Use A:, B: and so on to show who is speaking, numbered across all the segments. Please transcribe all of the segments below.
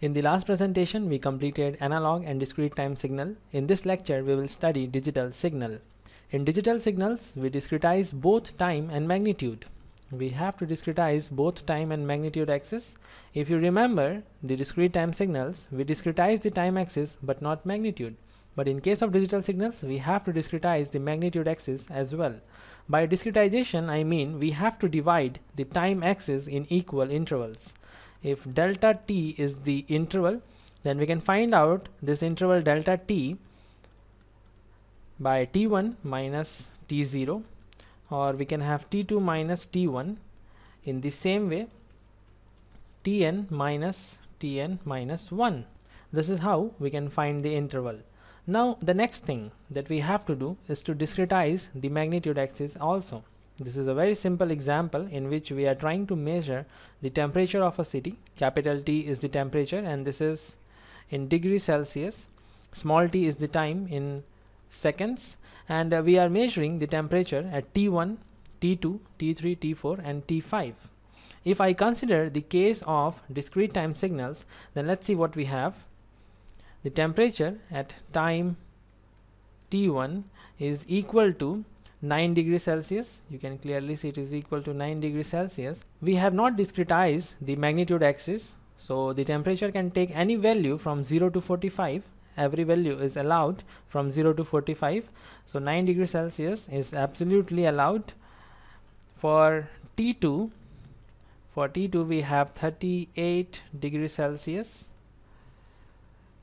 A: In the last presentation, we completed analog and discrete time signal. In this lecture, we will study digital signal. In digital signals, we discretize both time and magnitude. We have to discretize both time and magnitude axis. If you remember the discrete time signals, we discretize the time axis but not magnitude. But in case of digital signals, we have to discretize the magnitude axis as well. By discretization, I mean we have to divide the time axis in equal intervals. If delta t is the interval, then we can find out this interval delta t by t1 minus t0, or we can have t2 minus t1. In the same way, tn minus 1. This is how we can find the interval. Now the next thing that we have to do is to discretize the magnitude axis also. This is a very simple example in which we are trying to measure the temperature of a city. Capital T is the temperature and this is in degrees Celsius. Small t is the time in seconds, and we are measuring the temperature at T1, T2, T3, T4 and T5. If I consider the case of discrete time signals, then let's see what we have. The temperature at time T1 is equal to 9 degrees Celsius. You can clearly see it is equal to 9 degrees Celsius. We have not discretized the magnitude axis, so the temperature can take any value from 0 to 45. Every value is allowed from 0 to 45. So 9 degrees Celsius is absolutely allowed. For T2 we have 38 degrees Celsius.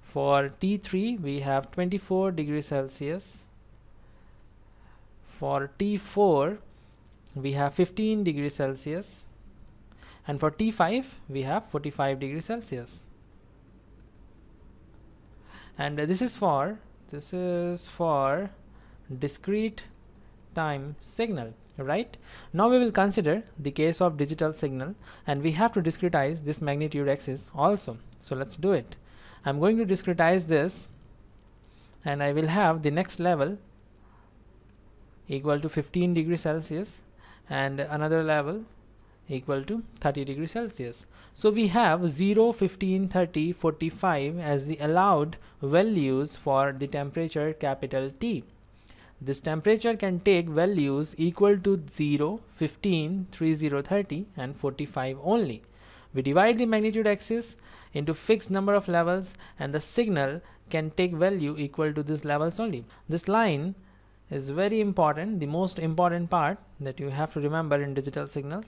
A: For T3 we have 24 degrees Celsius. For T4 we have 15 degrees Celsius, and for T5 we have 45 degrees Celsius. And this is for discrete time signal, right? Now we will consider the case of digital signal, and we have to discretize this magnitude axis also. So let's do it. I'm going to discretize this, and I will have the next level equal to 15 degrees Celsius and another level equal to 30 degrees Celsius. So we have 0, 15, 30, 45 as the allowed values for the temperature capital T. This temperature can take values equal to 0, 15, 30, 30 and 45 only. We divide the magnitude axis into fixed number of levels, and the signal can take value equal to these levels only. This line is very important, the most important part that you have to remember in digital signals.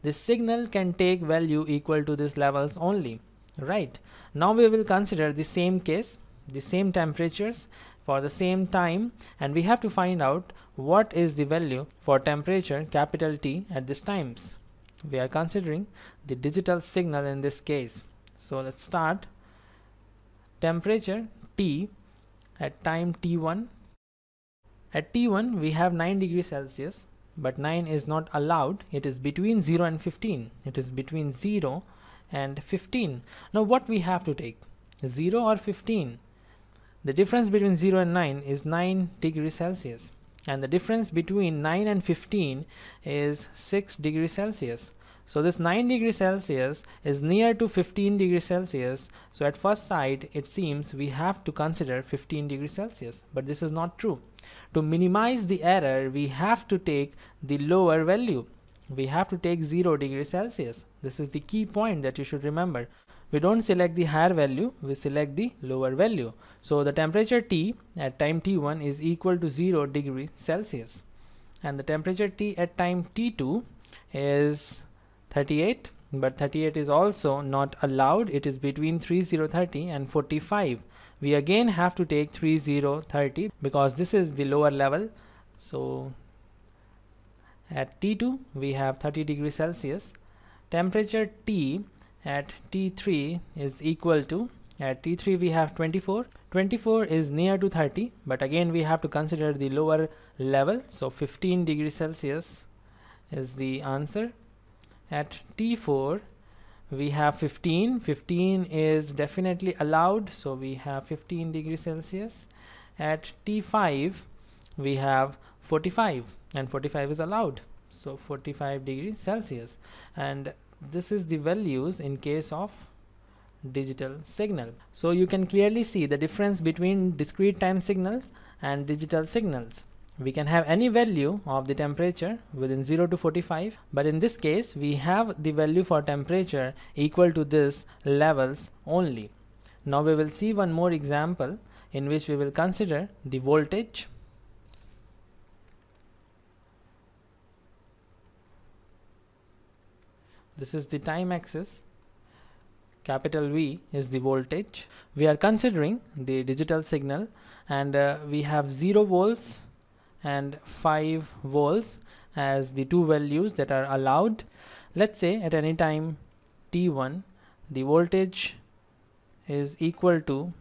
A: This signal can take value equal to these levels only, right? Now we will consider the same case, the same temperatures for the same time, and we have to find out what is the value for temperature capital T at these times. We are considering the digital signal in this case. So let's start. Temperature T at time T1. At T1 we have 9 degrees Celsius, but 9 is not allowed. It is between 0 and 15. It is between 0 and 15. Now what we have to take, 0 or 15? The difference between 0 and 9 is 9 degrees Celsius, and the difference between 9 and 15 is 6 degrees Celsius. So this 9 degrees Celsius is near to 15 degrees Celsius. So at first sight it seems we have to consider 15 degrees Celsius, but this is not true. To minimize the error, we have to take the lower value. We have to take 0 degrees Celsius. This is the key point that you should remember. We don't select the higher value, we select the lower value. So the temperature T at time T1 is equal to 0 degrees Celsius, and the temperature T at time T2 is 38, but 38 is also not allowed. It is between 30, 30 and 45. We again have to take 30, 30 because this is the lower level. So at T2 we have 30 degrees Celsius. Temperature T at T3 is equal to, at T3 we have 24. 24 is near to 30, but again we have to consider the lower level. So 15 degrees Celsius is the answer. At T4 we have 15. 15 is definitely allowed, so we have 15 degrees Celsius. At T5 we have 45, and 45 is allowed, so 45 degrees Celsius. And this is the values in case of digital signal. So you can clearly see the difference between discrete time signals and digital signals. We can have any value of the temperature within 0 to 45, but in this case we have the value for temperature equal to this levels only. Now we will see one more example in which we will consider the voltage. This is the time axis. Capital V is the voltage. We are considering the digital signal, and we have 0 volts and 5 volts as the two values that are allowed. Let's say at any time t1 the voltage is equal to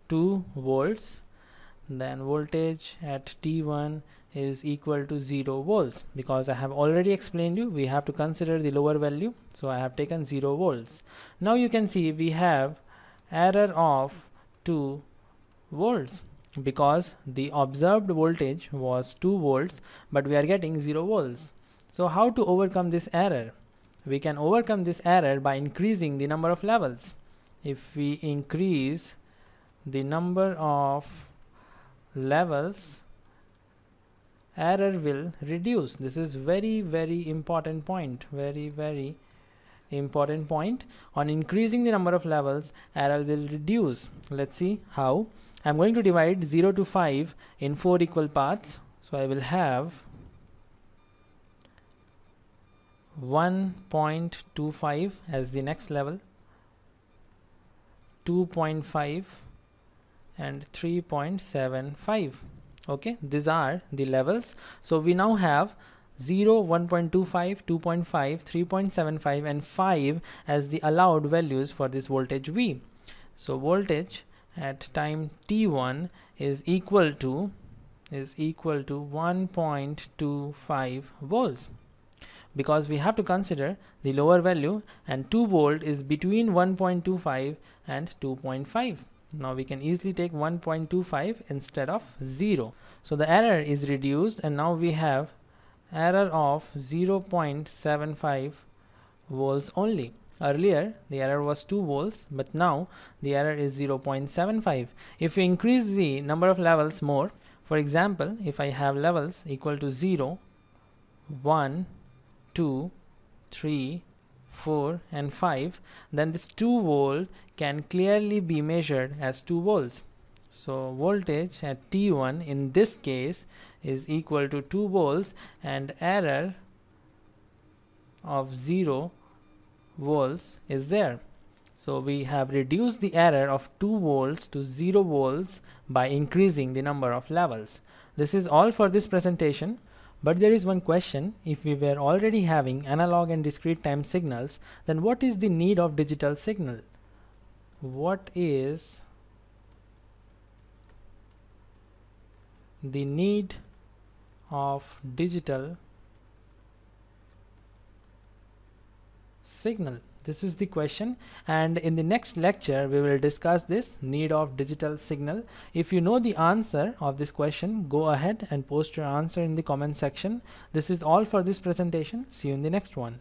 A: 2 volts, then voltage at t1 is equal to 0 volts, because I have already explained you we have to consider the lower value, so I have taken 0 volts. Now you can see we have error of 2 volts because the observed voltage was 2 volts, but we are getting 0 volts. So how to overcome this error? We can overcome this error by increasing the number of levels. If we increase the number of levels, error will reduce. This is very important point, very important point. On increasing the number of levels, error will reduce. Let's see how. I'm going to divide 0 to 5 in 4 equal parts. So I will have 1.25 as the next level, 2.5 and 3.75. okay, these are the levels. So we now have 0, 1.25, 2.5, 3.75 and 5 as the allowed values for this voltage V. So voltage at time t1 is equal to 1.25 volts, because we have to consider the lower value, and 2 volt is between 1.25 and 2.5. Now we can easily take 1.25 instead of 0. So the error is reduced, and now we have error of 0.75 volts only. Earlier the error was 2 volts, but now the error is 0.75. If we increase the number of levels more, for example, if I have levels equal to 0, 1, 2, 3, 4 and 5, then this 2 volt can clearly be measured as 2 volts. So voltage at t1 in this case is equal to 2 volts, and error of 0 volts is there. So we have reduced the error of 2 volts to 0 volts by increasing the number of levels. This is all for this presentation. But there is one question: if we were already having analog and discrete time signals, then what is the need of digital signal? What is the need of digital signal? This is the question, and in the next lecture we will discuss this need of digital signal. If you know the answer of this question, go ahead and post your answer in the comment section. This is all for this presentation. See you in the next one.